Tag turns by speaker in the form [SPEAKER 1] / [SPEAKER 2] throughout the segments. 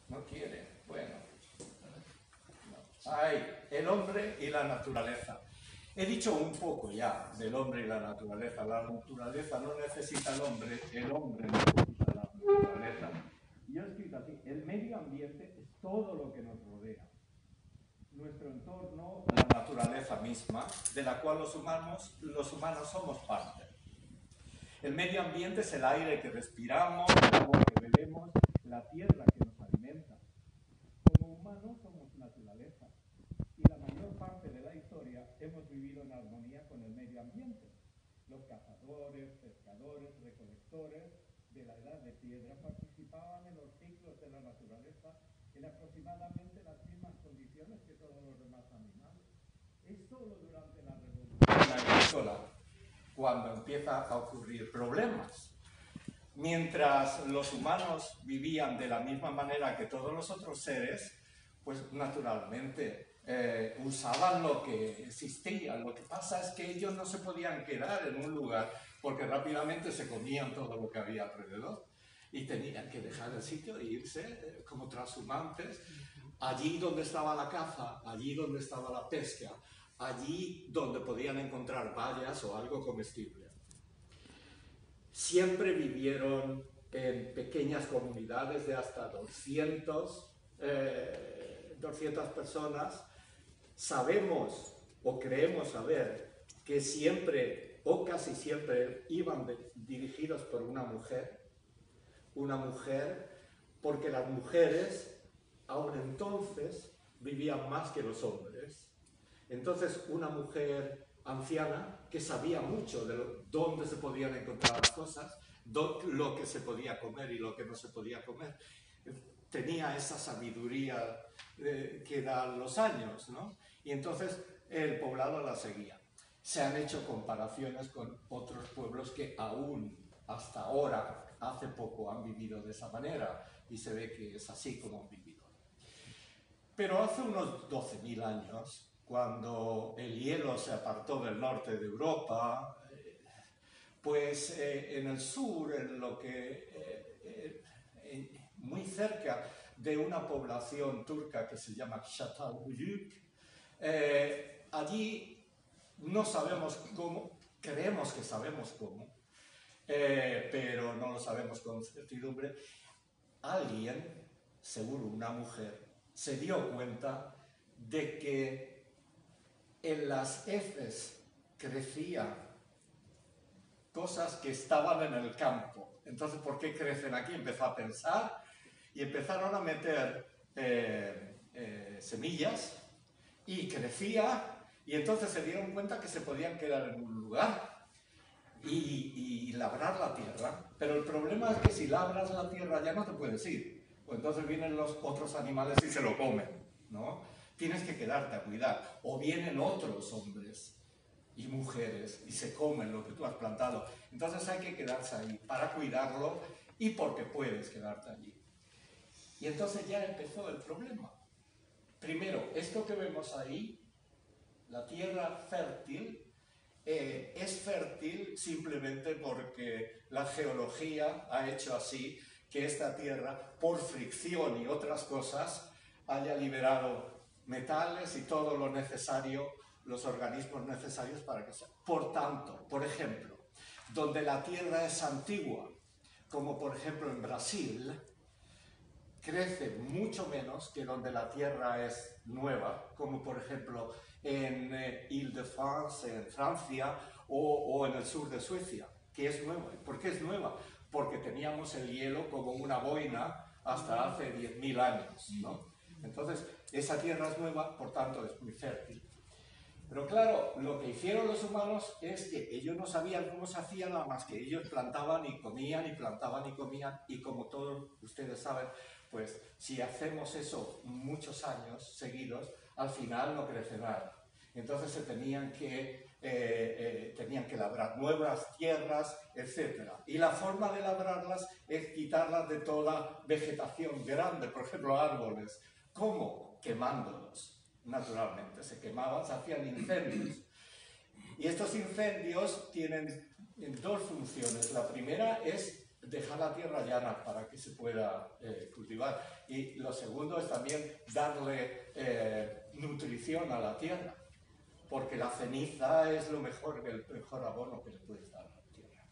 [SPEAKER 1] No quiere. Bueno. Hay el hombre y la naturaleza. He dicho un poco ya del hombre y la naturaleza. La naturaleza no necesita al hombre, el hombre necesita la naturaleza. Yo he escrito así: el medio ambiente es todo lo que nos rodea. Nuestro entorno, la naturaleza misma, de la cual los humanos somos parte. El medio ambiente es el aire que respiramos, el agua que bebemos, la tierra que nos alimenta. Como humanos somos naturaleza y la mayor parte de la historia hemos vivido en armonía con el medio ambiente. Los cazadores, pescadores, recolectores de la edad de piedra participaban en los ciclos de la naturaleza en aproximadamente las mismas condiciones que todos los demás animales. Es solo durante la revolución agrícola cuando empieza a ocurrir problemas. Mientras los humanos vivían de la misma manera que todos los otros seres, pues naturalmente usaban lo que existía. Lo que pasa es que ellos no se podían quedar en un lugar porque rápidamente se comían todo lo que había alrededor y tenían que dejar el sitio e irse como trashumantes allí donde estaba la caza, allí donde estaba la pesca, allí donde podían encontrar bayas o algo comestible. Siempre vivieron en pequeñas comunidades de hasta 200 personas. Sabemos o creemos saber que siempre o casi siempre iban dirigidos por una mujer porque las mujeres aún entonces vivían más que los hombres. Entonces una mujer anciana que sabía mucho de dónde se podían encontrar las cosas, lo que se podía comer y lo que no se podía comer, tenía esa sabiduría que dan los años, ¿no? Y entonces el poblado la seguía. Se han hecho comparaciones con otros pueblos que aún hasta ahora, hace poco, han vivido de esa manera y se ve que es así como han vivido. Pero hace unos 12.000 años, cuando el hielo se apartó del norte de Europa, pues en el sur, muy cerca de una población turca que se llama Çatalhöyük, allí no sabemos cómo, creemos que sabemos cómo, pero no lo sabemos con certidumbre. Alguien, seguro una mujer, se dio cuenta de que en las heces crecían cosas que estaban en el campo. Entonces, ¿por qué crecen aquí? Empezó a pensar y empezaron a meter semillas y crecía, y entonces se dieron cuenta que se podían quedar en un lugar y labrar la tierra. Pero el problema es que si labras la tierra ya no te puedes ir, pues entonces vienen los otros animales y se lo comen, ¿no? Tienes que quedarte a cuidar. O vienen otros hombres y mujeres y se comen lo que tú has plantado. Entonces hay que quedarse ahí para cuidarlo y porque puedes quedarte allí. Y entonces ya empezó el problema. Primero, esto que vemos ahí, la tierra fértil, es fértil simplemente porque la geología ha hecho así que esta tierra, por fricción y otras cosas, haya liberado metales y todo lo necesario, los organismos necesarios para que sea. Por tanto, por ejemplo, donde la tierra es antigua, como por ejemplo en Brasil, crece mucho menos que donde la tierra es nueva, como por ejemplo en Île-de-France, en Francia, o en el sur de Suecia, que es nueva. ¿Por qué es nueva? Porque teníamos el hielo como una boina hasta hace 10.000 años, ¿no? Entonces, esa tierra es nueva, por tanto es muy fértil. Pero claro, lo que hicieron los humanos es que ellos no sabían cómo se hacía nada más que ellos plantaban y comían y plantaban y comían, y como todos ustedes saben, pues si hacemos eso muchos años seguidos, al final no crece nada. Entonces se tenían que labrar nuevas tierras, etc. Y la forma de labrarlas es quitarlas de toda vegetación grande, por ejemplo árboles. ¿Cómo? Quemándolos. Naturalmente, se quemaban, se hacían incendios. Y estos incendios tienen dos funciones. La primera es dejar la tierra llana para que se pueda cultivar. Y lo segundo es también darle nutrición a la tierra, porque la ceniza es lo mejor, el mejor abono que le puedes dar a la tierra.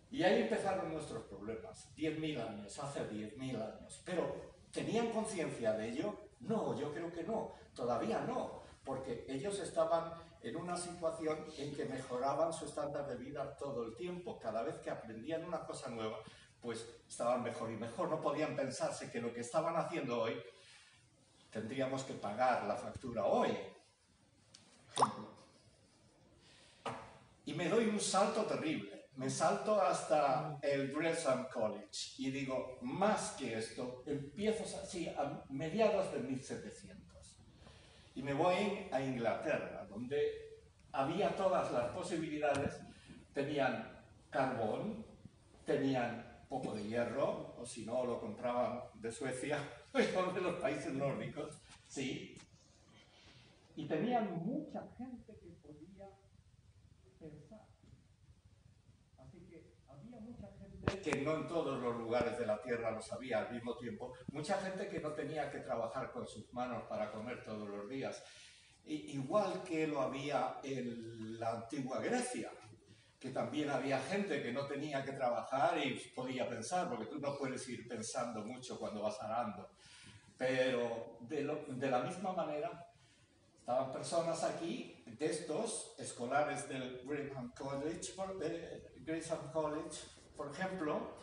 [SPEAKER 1] Y ahí empezaron nuestros problemas, 10.000 años, hace 10.000 años. Pero, ¿tenían conciencia de ello? No, yo creo que no, todavía no, porque ellos estaban en una situación en que mejoraban su estándar de vida todo el tiempo. Cada vez que aprendían una cosa nueva, pues estaban mejor y mejor. No podían pensarse que lo que estaban haciendo hoy, tendríamos que pagar la factura hoy. Y me doy un salto terrible. Me salto hasta el Gresham College y digo, más que esto, empiezo así a mediados de 1700. Y me voy a Inglaterra, donde había todas las posibilidades. Tenían carbón, tenían poco de hierro, o si no, lo compraban de Suecia, o de los países nórdicos, sí. Y tenían mucha gente que podía pensar. Así que había mucha gente que no en todos los lugares de la Tierra lo sabía al mismo tiempo. Mucha gente que no tenía que trabajar con sus manos para comer todos los días. Igual que lo había en la antigua Grecia, que también había gente que no tenía que trabajar y podía pensar, porque tú no puedes ir pensando mucho cuando vas arando. Pero de la misma manera, estaban personas aquí, de estos escolares del Gresham College, por ejemplo,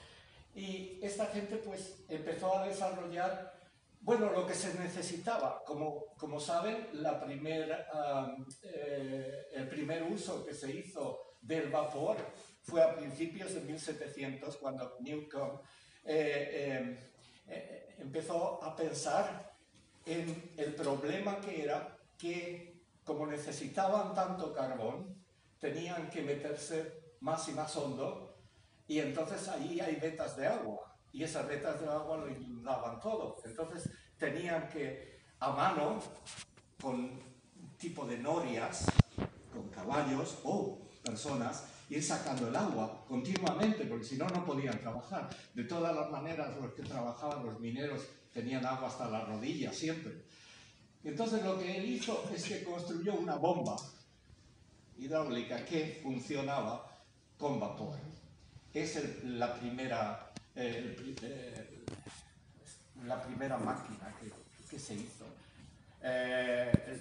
[SPEAKER 1] y esta gente pues empezó a desarrollar, bueno, lo que se necesitaba. Como saben, el primer uso que se hizo del vapor fue a principios de 1700, cuando Newton empezó a pensar en el problema que era que, como necesitaban tanto carbón, tenían que meterse más y más hondo, y entonces ahí hay vetas de agua, y esas vetas de agua lo inundaban todo. Entonces tenían que, a mano, con un tipo de norias, con caballos o personas, ir sacando el agua continuamente, porque si no, no podían trabajar. De todas las maneras, los que trabajaban, los mineros, tenían agua hasta las rodillas siempre. Entonces lo que él hizo es que construyó una bomba hidráulica que funcionaba con vapor. Es la primera máquina que se hizo.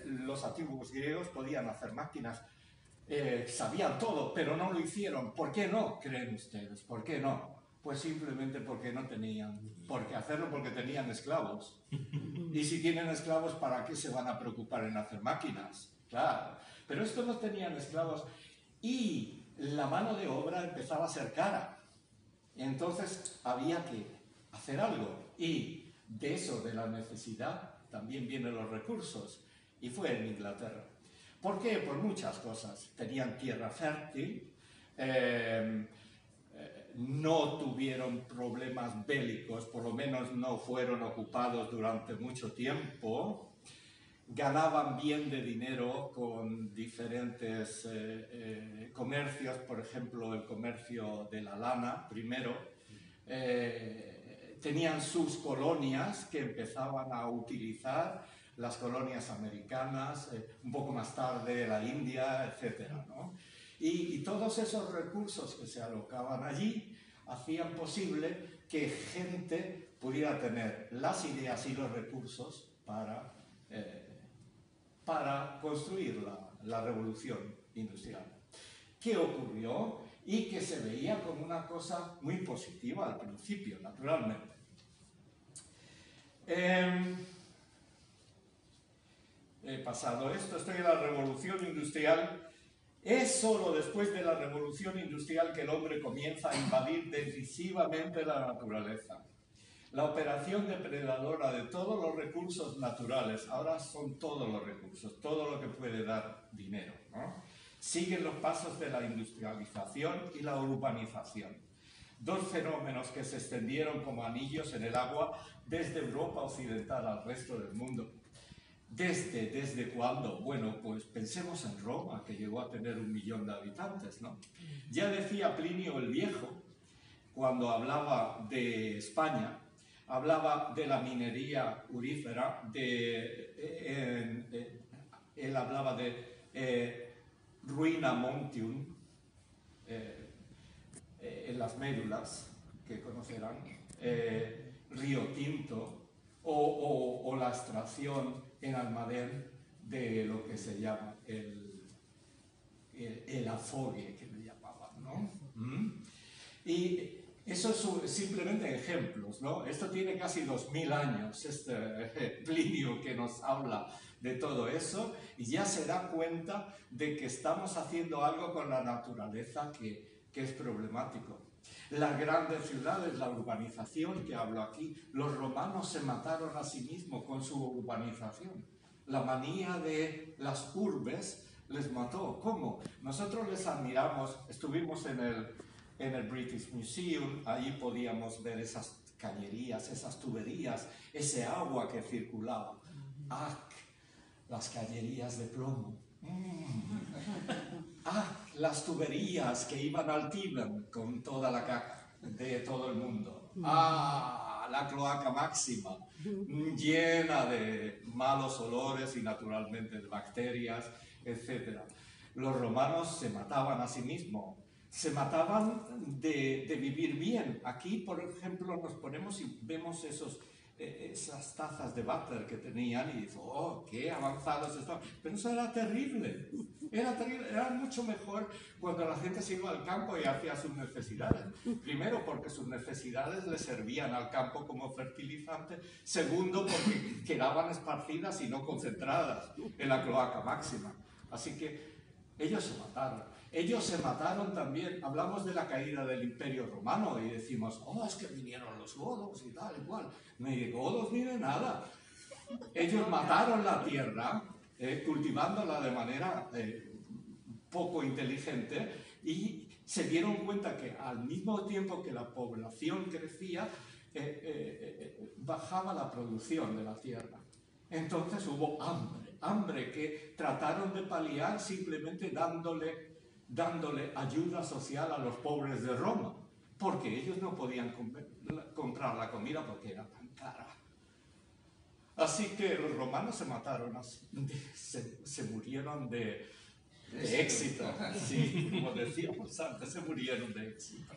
[SPEAKER 1] Los antiguos griegos podían hacer máquinas, sabían todo, pero no lo hicieron. ¿Por qué no, creen ustedes? ¿Por qué no? Pues simplemente porque no tenían por qué hacerlo, porque tenían esclavos. Y si tienen esclavos, ¿para qué se van a preocupar en hacer máquinas? Claro. Pero estos no tenían esclavos y la mano de obra empezaba a ser cara. Entonces había que hacer algo. Y de eso, de la necesidad, también vienen los recursos. Y fue en Inglaterra. ¿Por qué? Por muchas cosas. Tenían tierra fértil, no tuvieron problemas bélicos, por lo menos no fueron ocupados durante mucho tiempo, ganaban bien de dinero con diferentes comercios, por ejemplo, el comercio de la lana, primero, tenían sus colonias que empezaban a utilizar, las colonias americanas, un poco más tarde la India, etc., ¿no? Y todos esos recursos que se alocaban allí hacían posible que gente pudiera tener las ideas y los recursos para construir la revolución industrial. ¿Qué ocurrió? Y que se veía como una cosa muy positiva al principio, naturalmente. He pasado esto, estoy en la revolución industrial. Es solo después de la revolución industrial que el hombre comienza a invadir decisivamente la naturaleza. La operación depredadora de todos los recursos naturales, ahora son todos los recursos, todo lo que puede dar dinero, ¿no? Siguen los pasos de la industrialización y la urbanización. Dos fenómenos que se extendieron como anillos en el agua desde Europa occidental al resto del mundo. ¿Desde cuándo? Bueno, pues pensemos en Roma, que llegó a tener 1 millón de habitantes, ¿no? Ya decía Plinio el Viejo cuando hablaba de España, hablaba de la minería aurífera, él hablaba de ruina montium, en las médulas, que conocerán, Río Tinto, o la extracción en Almadén de lo que se llama el afogue, que le llamaban, ¿no? Y eso es simplemente ejemplos, ¿no? Esto tiene casi 2000 años, Plinio que nos habla de todo eso, y ya se da cuenta de que estamos haciendo algo con la naturaleza que es problemático. Las grandes ciudades, la urbanización que hablo aquí, los romanos se mataron a sí mismos con su urbanización. La manía de las urbes les mató. ¿Cómo? Nosotros les admiramos, estuvimos en el British Museum, ahí podíamos ver esas cañerías, esas tuberías, ese agua que circulaba. ¡Ah! Las cañerías de plomo. ¡Ah! Las tuberías que iban al Tíber con toda la caca de todo el mundo. ¡Ah! La cloaca máxima, llena de malos olores y naturalmente de bacterias, etc. Los romanos se mataban a sí mismos. Se mataban de vivir bien. Aquí, por ejemplo, nos ponemos y vemos esas tazas de váter que tenían y dices, ¡oh, qué avanzados estaban! Pero eso era terrible. Era mucho mejor cuando la gente se iba al campo y hacía sus necesidades. Primero, porque sus necesidades le servían al campo como fertilizante. Segundo, porque quedaban esparcidas y no concentradas en la cloaca máxima. Así que ellos se mataron. Ellos se mataron también. Hablamos de la caída del Imperio Romano y decimos, oh, es que vinieron los godos y tal y cual. Ni godos ni de nada. Ellos mataron la tierra, cultivándola de manera poco inteligente, y se dieron cuenta que al mismo tiempo que la población crecía, bajaba la producción de la tierra. Entonces hubo hambre que trataron de paliar simplemente dándole ayuda social a los pobres de Roma, porque ellos no podían comprar la comida porque era tan cara. Así que los romanos se mataron, se murieron de éxito. Sí, como decíamos antes, se murieron de éxito.